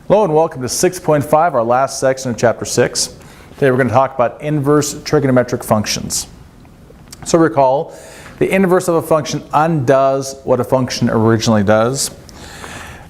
Hello and welcome to 6.5, our last section of Chapter 6. Today we're going to talk about inverse trigonometric functions. So recall, the inverse of a function undoes what a function originally does.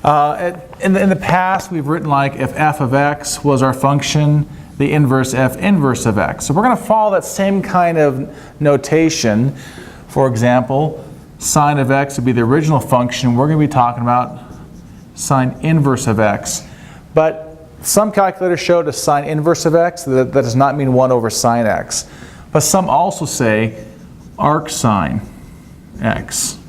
In the past, we've written like if f of x was our function, the inverse f inverse of x. So we're going to follow that same kind of notation. For example, sine of x would be the original function. We're going to be talking about sine inverse of x. But some calculators showed a sine inverse of x. That does not mean 1 over sine x. But some also say arc sine x.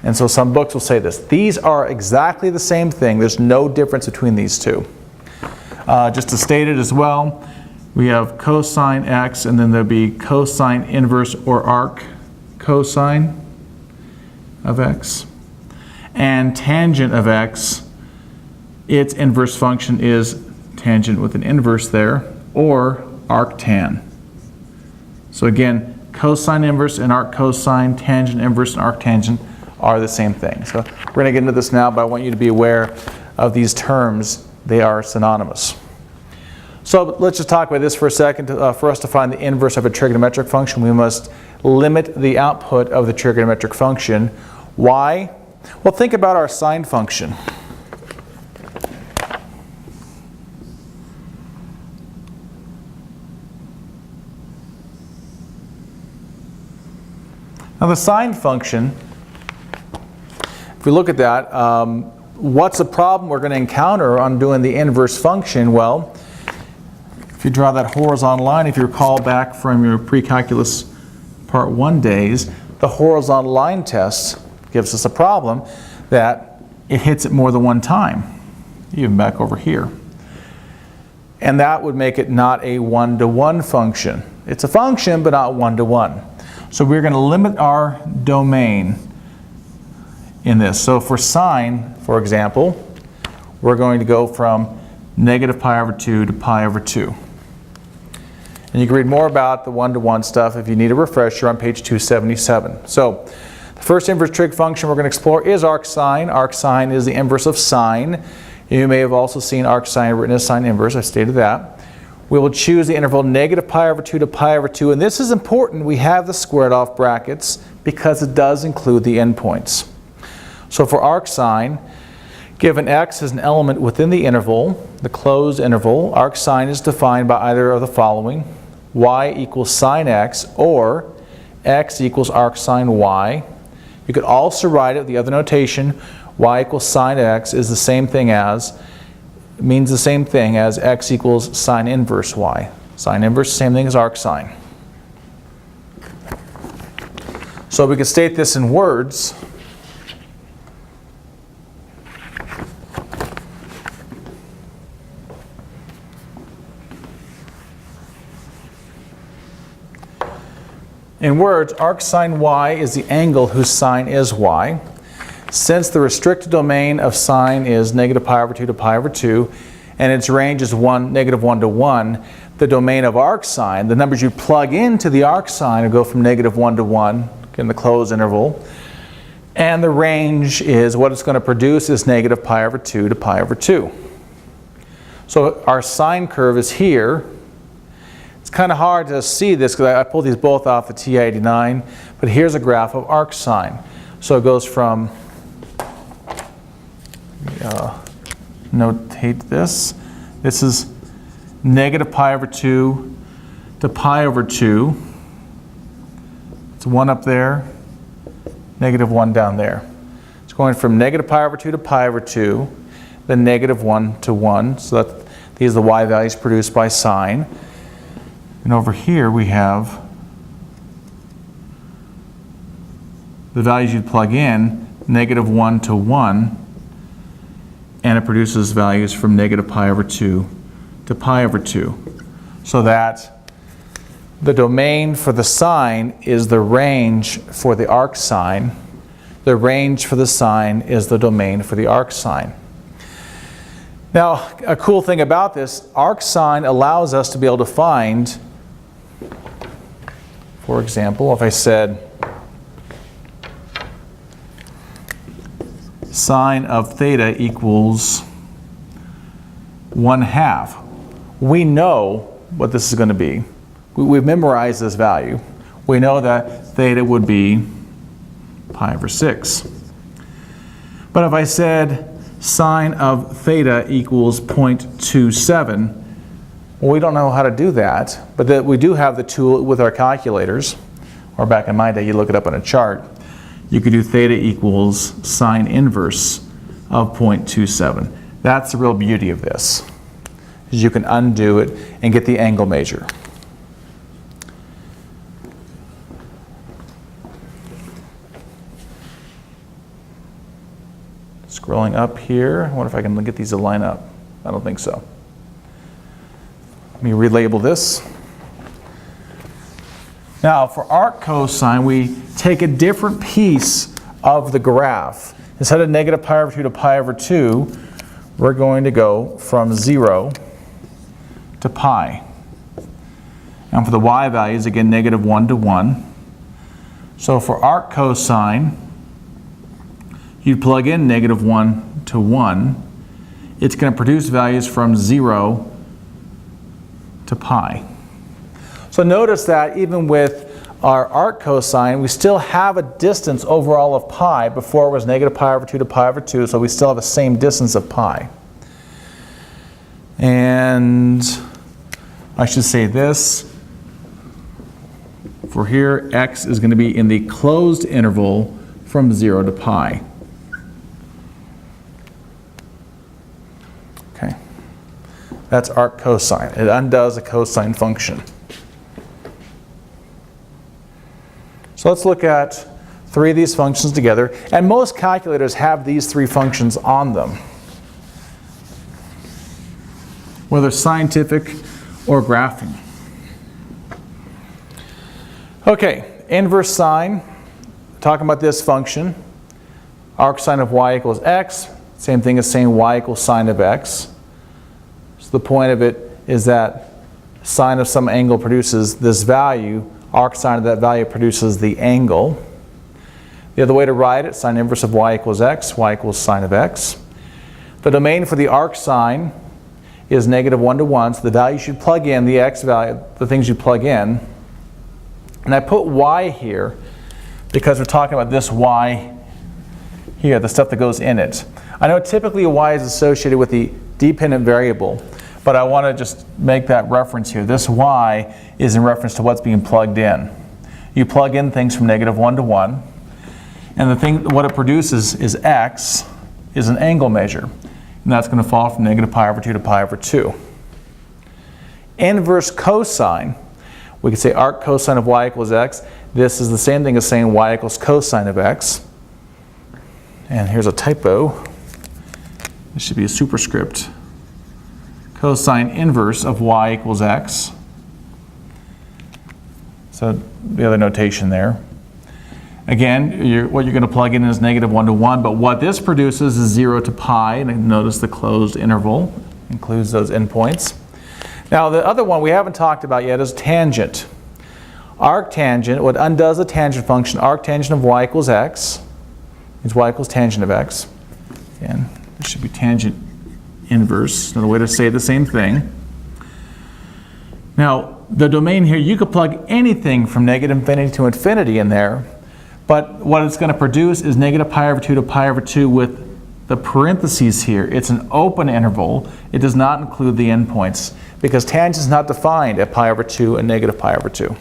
And so some books will say this. These are exactly the same thing. There's no difference between these two. Just to state it as well, we have cosine x, and then there'll be cosine inverse or arc cosine of x. And tangent of x, its inverse function is tangent with an inverse there, or arctan. So again, cosine inverse and arc cosine, tangent inverse and arctangent are the same thing. So we're going to get into this now, but I want you to be aware of these terms. They are synonymous. So let's just talk about this for a second. For us to find the inverse of a trigonometric function, we must limit the output of the trigonometric function. Why? Well, think about our sine function. Now the sine function, if we look at that, what's the problem we're going to encounter on doing the inverse function? Well, if you draw that horizontal line, if you recall back from your pre-calculus part 1 days, the horizontal line test gives us a problem that it hits it more than one time, even back over here. And that would make it not a one-to-one function. It's a function, but not one-to-one. So we're going to limit our domain in this. So for sine, for example, we're going to go from negative pi over 2 to pi over 2. And you can read more about the one-to-one stuff if you need a refresher on page 277. So the first inverse trig function we're going to explore is arc sine. Arc sine is the inverse of sine. You may have also seen arc sine written as sine inverse. I stated that. We will choose the interval negative pi over 2 to pi over 2. And this is important. We have the squared off brackets because it does include the endpoints. So for arc sine, given x is an element within the interval, the closed interval, arc sine is defined by either of the following: y equals sine x, or x equals arc sine y. You could also write it the other notation: y equals sine x is the same thing as, means the same thing as x equals sine inverse y. Sine inverse, same thing as arc sine. So we could state this in words. In words, arc sine y is the angle whose sine is y. Since the restricted domain of sine is negative pi over 2 to pi over 2, and its range is negative 1 to 1, the domain of arc sine, the numbers you plug into the arc sine, will go from negative 1 to 1 in the closed interval. And the range is, what it's going to produce is negative pi over 2 to pi over 2. So our sine curve is here. It's kind of hard to see this because I pulled these both off the TI-89, but here's a graph of arc sine. So it goes from, notate this. This is negative pi over 2 to pi over 2. It's 1 up there, negative 1 down there. It's going from negative pi over 2 to pi over 2, then negative 1 to 1. So these are the y values produced by sine. And over here we have the values you'd plug in, negative 1 to 1, and it produces values from negative pi over 2 to pi over 2. So that the domain for the sine is the range for the arc sine. The range for the sine is the domain for the arc sine. Now, a cool thing about this, arc sine allows us to be able to find, for example, if I said sine of theta equals 1/2. We know what this is going to be. We've memorized this value. We know that theta would be pi over 6. But if I said sine of theta equals 0.27, well, we don't know how to do that, but we do have the tool with our calculators, or back in my day, you look it up on a chart. You could do theta equals sine inverse of 0.27. That's the real beauty of this, is you can undo it and get the angle measure. Scrolling up here, I wonder if I can get these to line up. I don't think so. Let me relabel this. Now for arc cosine, we take a different piece of the graph. Instead of negative pi over 2 to pi over 2, we're going to go from 0 to pi. And for the y values, again, negative 1 to 1. So for arc cosine, you'd plug in negative 1 to 1. It's going to produce values from 0 to pi. So notice that even with our arc cosine, we still have a distance overall of pi. Before it was negative pi over 2 to pi over 2, so we still have the same distance of pi. And I should say this. For here, x is going to be in the closed interval from 0 to pi. Okay. That's arc cosine. It undoes a cosine function. So let's look at 3 of these functions together. And most calculators have these 3 functions on them, whether scientific or graphing. Okay, inverse sine, talking about this function, arc sine of y equals x, same thing as saying y equals sine of x. So the point of it is that sine of some angle produces this value, arc sine of that value produces the angle. The other way to write it, sine inverse of y equals x, y equals sine of x. The domain for the arc sine is negative 1 to 1, so the value you should plug in, the x value, the things you plug in. And I put y here because we're talking about this y here, the stuff that goes in it. I know typically y is associated with the dependent variable, but I want to just make that reference here. This y is in reference to what's being plugged in. You plug in things from negative 1 to 1, and the thing, what it produces is x, is an angle measure. And that's going to fall from negative pi over 2 to pi over 2. Inverse cosine, we could say arc cosine of y equals x. This is the same thing as saying y equals cosine of x. And here's a typo. This should be a superscript. Cosine inverse of y equals x. So the other notation there. Again, what you're going to plug in is negative 1 to 1, but what this produces is 0 to pi, and notice the closed interval includes those endpoints. Now the other one we haven't talked about yet is tangent. Arctangent, what undoes the tangent function, arctangent of y equals x, means y equals tangent of x. Again, this should be tangent inverse, another way to say the same thing. Now the domain here, you could plug anything from negative infinity to infinity in there, but what it's going to produce is negative pi over 2 to pi over 2 with the parentheses here. It's an open interval. It does not include the endpoints because tangent is not defined at pi over 2 and negative pi over 2.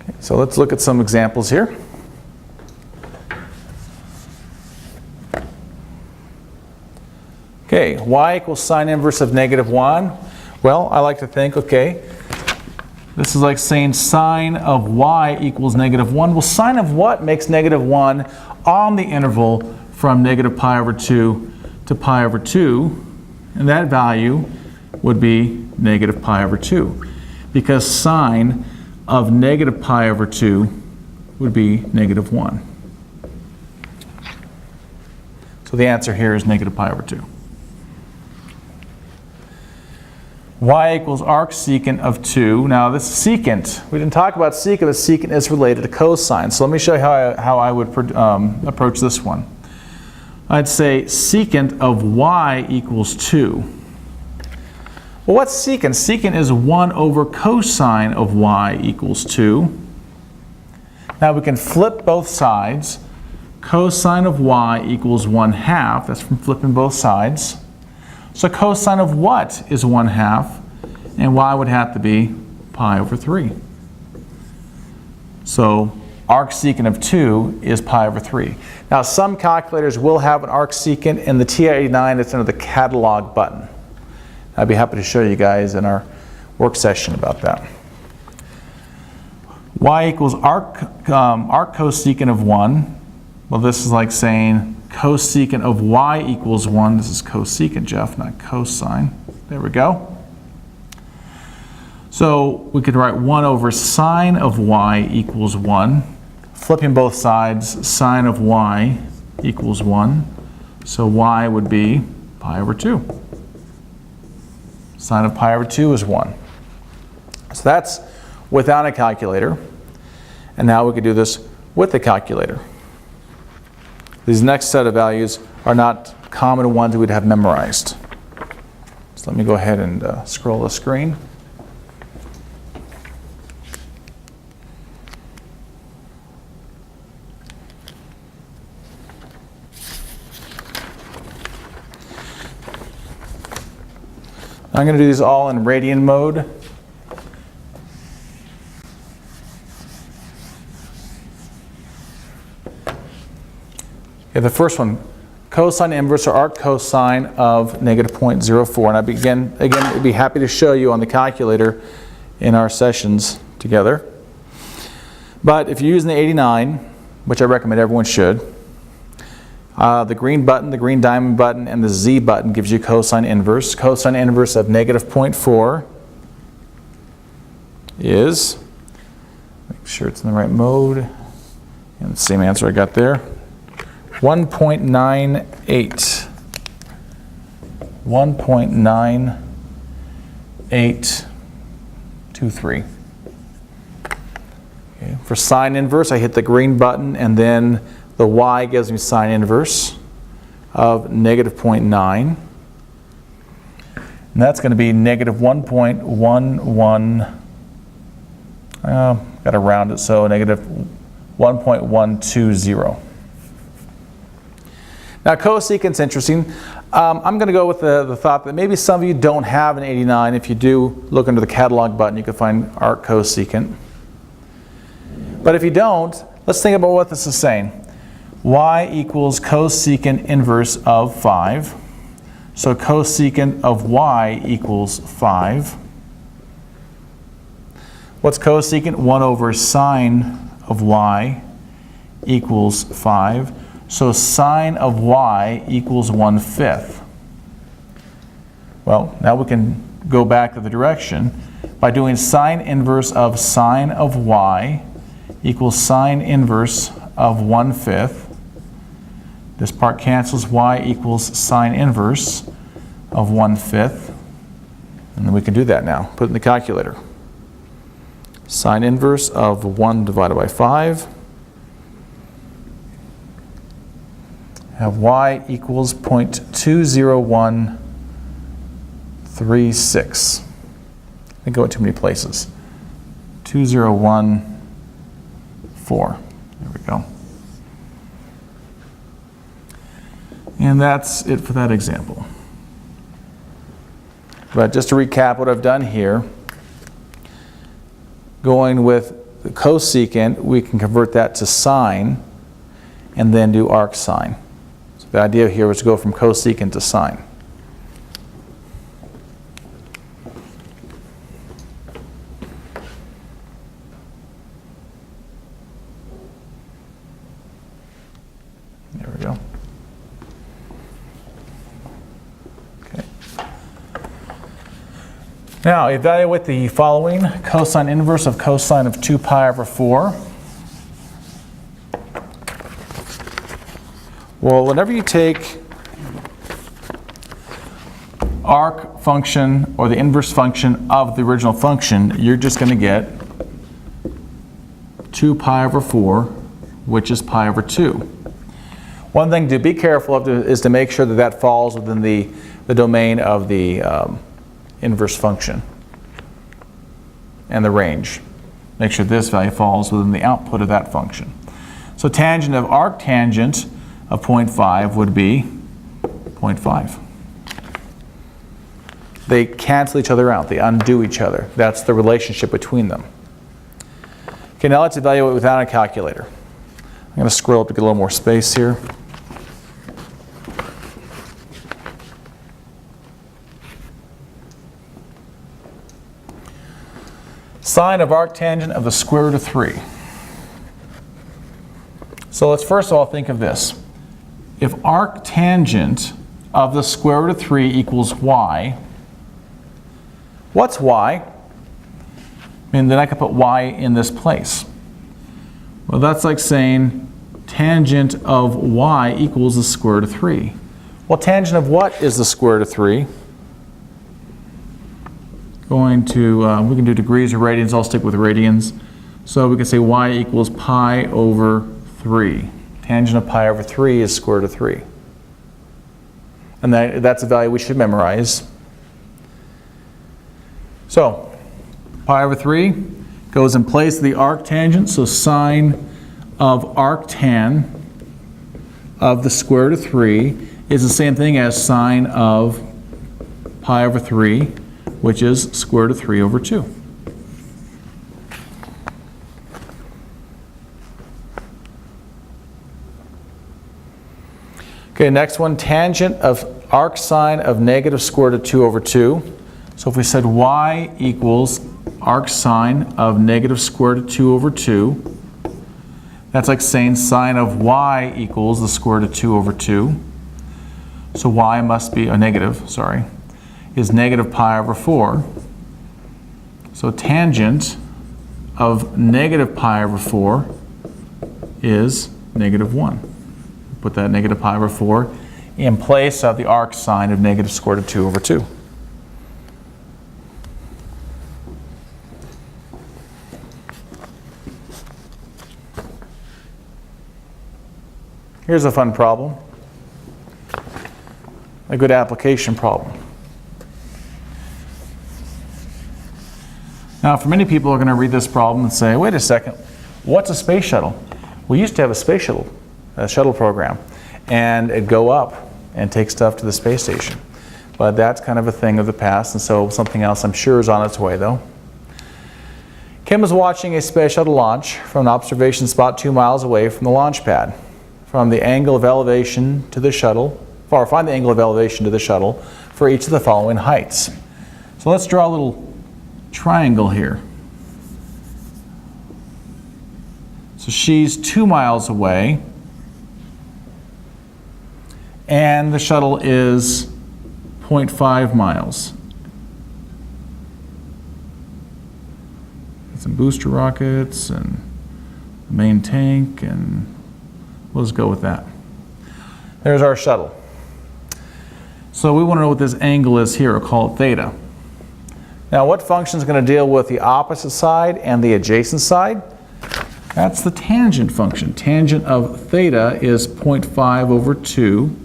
Okay, so let's look at some examples here. Okay, y equals sine inverse of negative 1. Well, I like to think, okay, this is like saying sine of y equals negative 1. Well, sine of what makes negative 1 on the interval from negative pi over 2 to pi over 2? And that value would be negative pi over 2. Because sine of negative pi over 2 would be negative 1. So the answer here is negative pi over 2. y equals arcsecant of 2. Now this secant, we didn't talk about secant, but secant is related to cosine. So let me show you how I would approach this one. I'd say secant of y equals 2. Well, what's secant? Secant is 1 over cosine of y equals 2. Now we can flip both sides. Cosine of y equals 1/2. That's from flipping both sides. So cosine of what is 1/2? And y would have to be pi over 3. So arcsecant of 2 is pi over 3. Now some calculators will have an arcsecant. In the TI-89, it's under the catalog button. I'd be happy to show you guys in our work session about that. Y equals arc cosecant of 1. Well, this is like saying cosecant of y equals 1. This is cosecant, Jeff, not cosine. There we go. So we could write 1 over sine of y equals 1. Flipping both sides, sine of y equals 1. So y would be pi over 2. Sine of pi over 2 is 1. So that's without a calculator. And now we could do this with the calculator. These next set of values are not common ones we'd have memorized. So let me go ahead and scroll the screen. I'm going to do these all in radian mode. Okay, the first one, cosine inverse or arc cosine of negative 0.04. And I'd be happy to show you on the calculator in our sessions together. But if you're using the 89, which I recommend everyone should, the green button, the green diamond button, and the Z button gives you cosine inverse. Cosine inverse of negative 0.4 is, make sure it's in the right mode, and the same answer I got there, 1.98. 1.9823. Okay. For sine inverse, I hit the green button, and then the y gives me sine inverse of negative 0.9. And that's going to be negative 1.11, got to round it, so negative 1.120. Now cosecant's interesting. I'm going to go with the thought that maybe some of you don't have an 89. If you do, look under the catalog button, you can find arc cosecant. But if you don't, let's think about what this is saying. Y equals cosecant inverse of 5. So cosecant of y equals 5. What's cosecant? 1 over sine of y equals 5. So sine of y equals 1/5. Well, now we can go back to the direction by doing sine inverse of sine of y equals sine inverse of 1/5. This part cancels, y equals sine inverse of 1/5. And then we can do that now. Put it in the calculator. Sine inverse of 1 divided by 5. Have y equals 0.20136. I think I went too many places. 2014. There we go. And that's it for that example. But just to recap what I've done here, going with the cosecant, we can convert that to sine and then do arc sine. So the idea here was to go from cosecant to sine. There we go. Okay. Now evaluate the following. Cosine inverse of cosine of 2 pi over 4. Well, whenever you take arc function or the inverse function of the original function, you're just going to get 2 pi over 4, which is pi over 2. One thing to be careful of is to make sure that that falls within the domain of the inverse function and the range. Make sure this value falls within the output of that function. So tangent of arctangent of 0.5 would be 0.5. They cancel each other out. They undo each other. That's the relationship between them. Okay, now let's evaluate without a calculator. I'm going to scroll up to get a little more space here. Sine of arctangent of the square root of 3. So let's first of all think of this. If arctangent of the square root of 3 equals y, what's y? I mean, then I could put y in this place. Well, that's like saying tangent of y equals the square root of 3. Well, tangent of what is the square root of 3? Going to, we can do degrees or radians. I'll stick with radians. So we can say y equals pi over 3. Tangent of pi over 3 is square root of 3. And that's a value we should memorize. So pi over 3 goes in place of the arctangent. So sine of arctan of the square root of 3 is the same thing as sine of pi over 3, which is square root of 3 over 2. Okay, next one, tangent of arcsine of negative square root of 2 over 2. So if we said y equals arcsine of negative square root of 2 over 2, that's like saying sine of y equals the square root of 2 over 2. So y must be, is negative pi over 4. So tangent of negative pi over 4 is negative 1. Put that negative pi over 4 in place of the arcsine of negative square root of 2 over 2. Here's a fun problem, a good application problem. Now, for many people are going to read this problem and say, wait a second, what's a space shuttle? We used to have a space shuttle, program, and it'd go up and take stuff to the space station. But that's kind of a thing of the past, and so something else I'm sure is on its way, though. Kim is watching a space shuttle launch from an observation spot 2 miles away from the launch pad. From the angle of elevation to the shuttle, or find the angle of elevation to the shuttle for each of the following heights. So let's draw a little triangle here. So she's 2 miles away, and the shuttle is 0.5 miles. Some booster rockets and the main tank, and we'll just go with that. There's our shuttle. So we want to know what this angle is here. We'll call it theta. Now, what function is going to deal with the opposite side and the adjacent side? That's the tangent function. Tangent of theta is 0.5 over 2.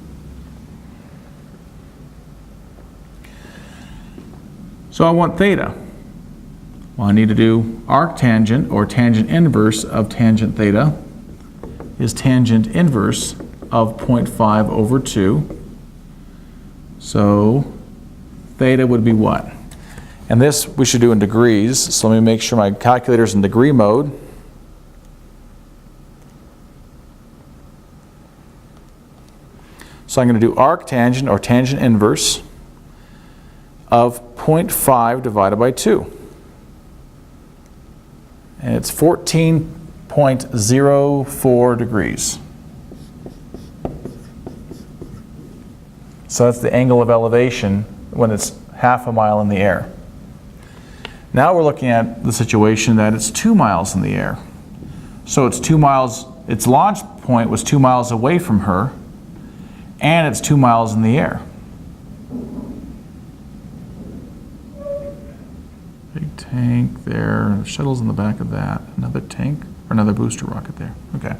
So I want theta. Well, I need to do arctangent, or tangent inverse of tangent theta, is tangent inverse of 0.5 over 2. So theta would be what? And this we should do in degrees, so let me make sure my calculator's in degree mode. So I'm going to do arctangent, or tangent inverse, of 0.5 divided by 2. And it's 14.04 degrees. So that's the angle of elevation when it's half a mile in the air. Now we're looking at the situation that it's 2 miles in the air. So it's 2 miles, its launch point was 2 miles away from her, and it's 2 miles in the air. tank there. Shuttle's in the back of that. Another tank, or another booster rocket there. Okay.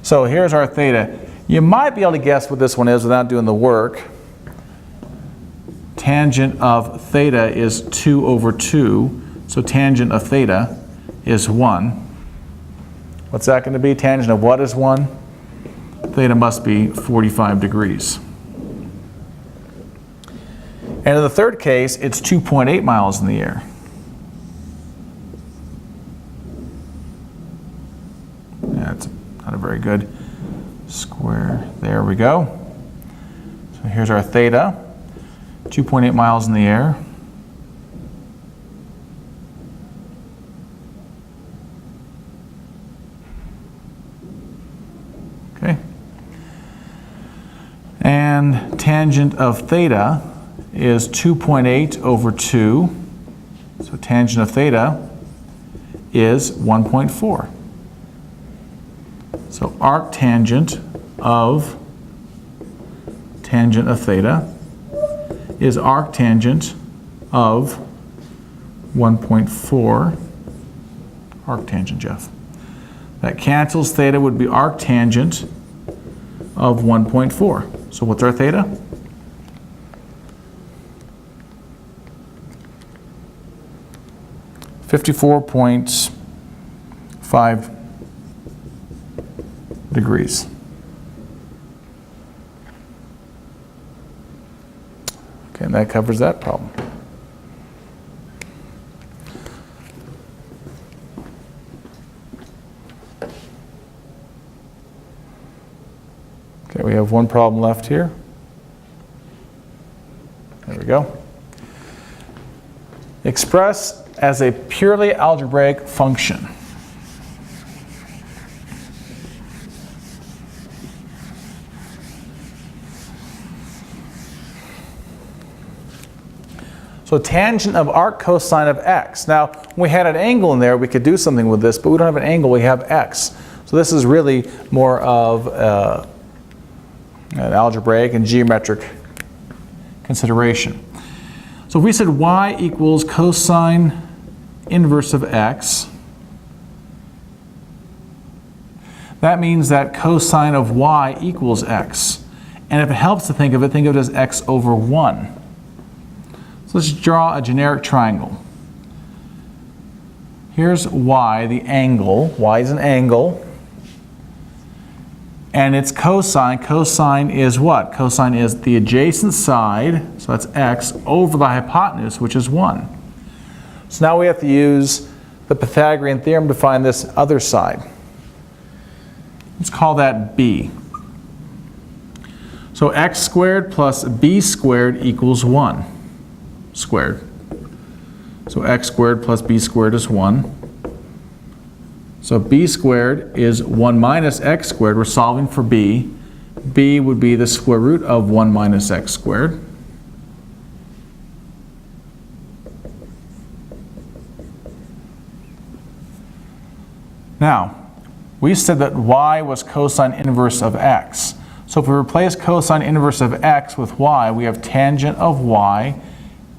So here's our theta. You might be able to guess what this one is without doing the work. Tangent of theta is 2 over 2. So tangent of theta is 1. What's that going to be? Tangent of what is 1? Theta must be 45 degrees. And in the third case, it's 2.8 miles in the air. That's not a very good square. There we go. So here's our theta. 2.8 miles in the air. Okay. And tangent of theta is 2.8 over 2. So tangent of theta is 1.4. So arctangent of theta is arctangent of 1.4. Arctangent, Jeff. That cancels. Theta would be arctangent of 1.4. So what's our theta? .5 degrees. Okay, and that covers that problem. Okay, we have one problem left here. There we go. Express as a purely algebraic function. So tangent of arc cosine of x. Now, when we had an angle in there, we could do something with this, but we don't have an angle, we have x. So this is really more of an algebraic and geometric consideration. So if we said y equals cosine inverse of x, that means that cosine of y equals x. And if it helps to think of it as x over 1. So let's draw a generic triangle. Here's y, the angle. Y is an angle. And its cosine. Cosine is what? Cosine is the adjacent side, so that's x, over the hypotenuse, which is 1. So now we have to use the Pythagorean theorem to find this other side. Let's call that b. So x squared plus b squared equals 1 squared. So x squared plus b squared is 1. So b squared is 1 minus x squared. We're solving for b. b would be the square root of 1 minus x squared. Now, we said that y was cosine inverse of x. So if we replace cosine inverse of x with y, we have tangent of y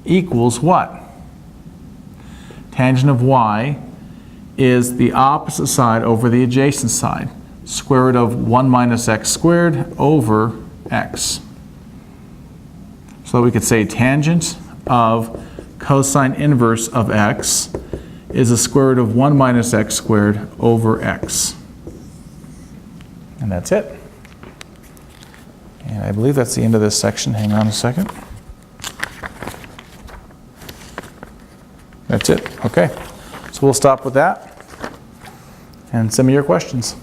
equals what? Tangent of y is the opposite side over the adjacent side. Square root of 1 minus x squared over x. So we could say tangent of cosine inverse of x is the square root of 1 minus x squared over x. And that's it. And I believe that's the end of this section. Hang on a second. That's it. Okay. So we'll stop with that and send me your questions.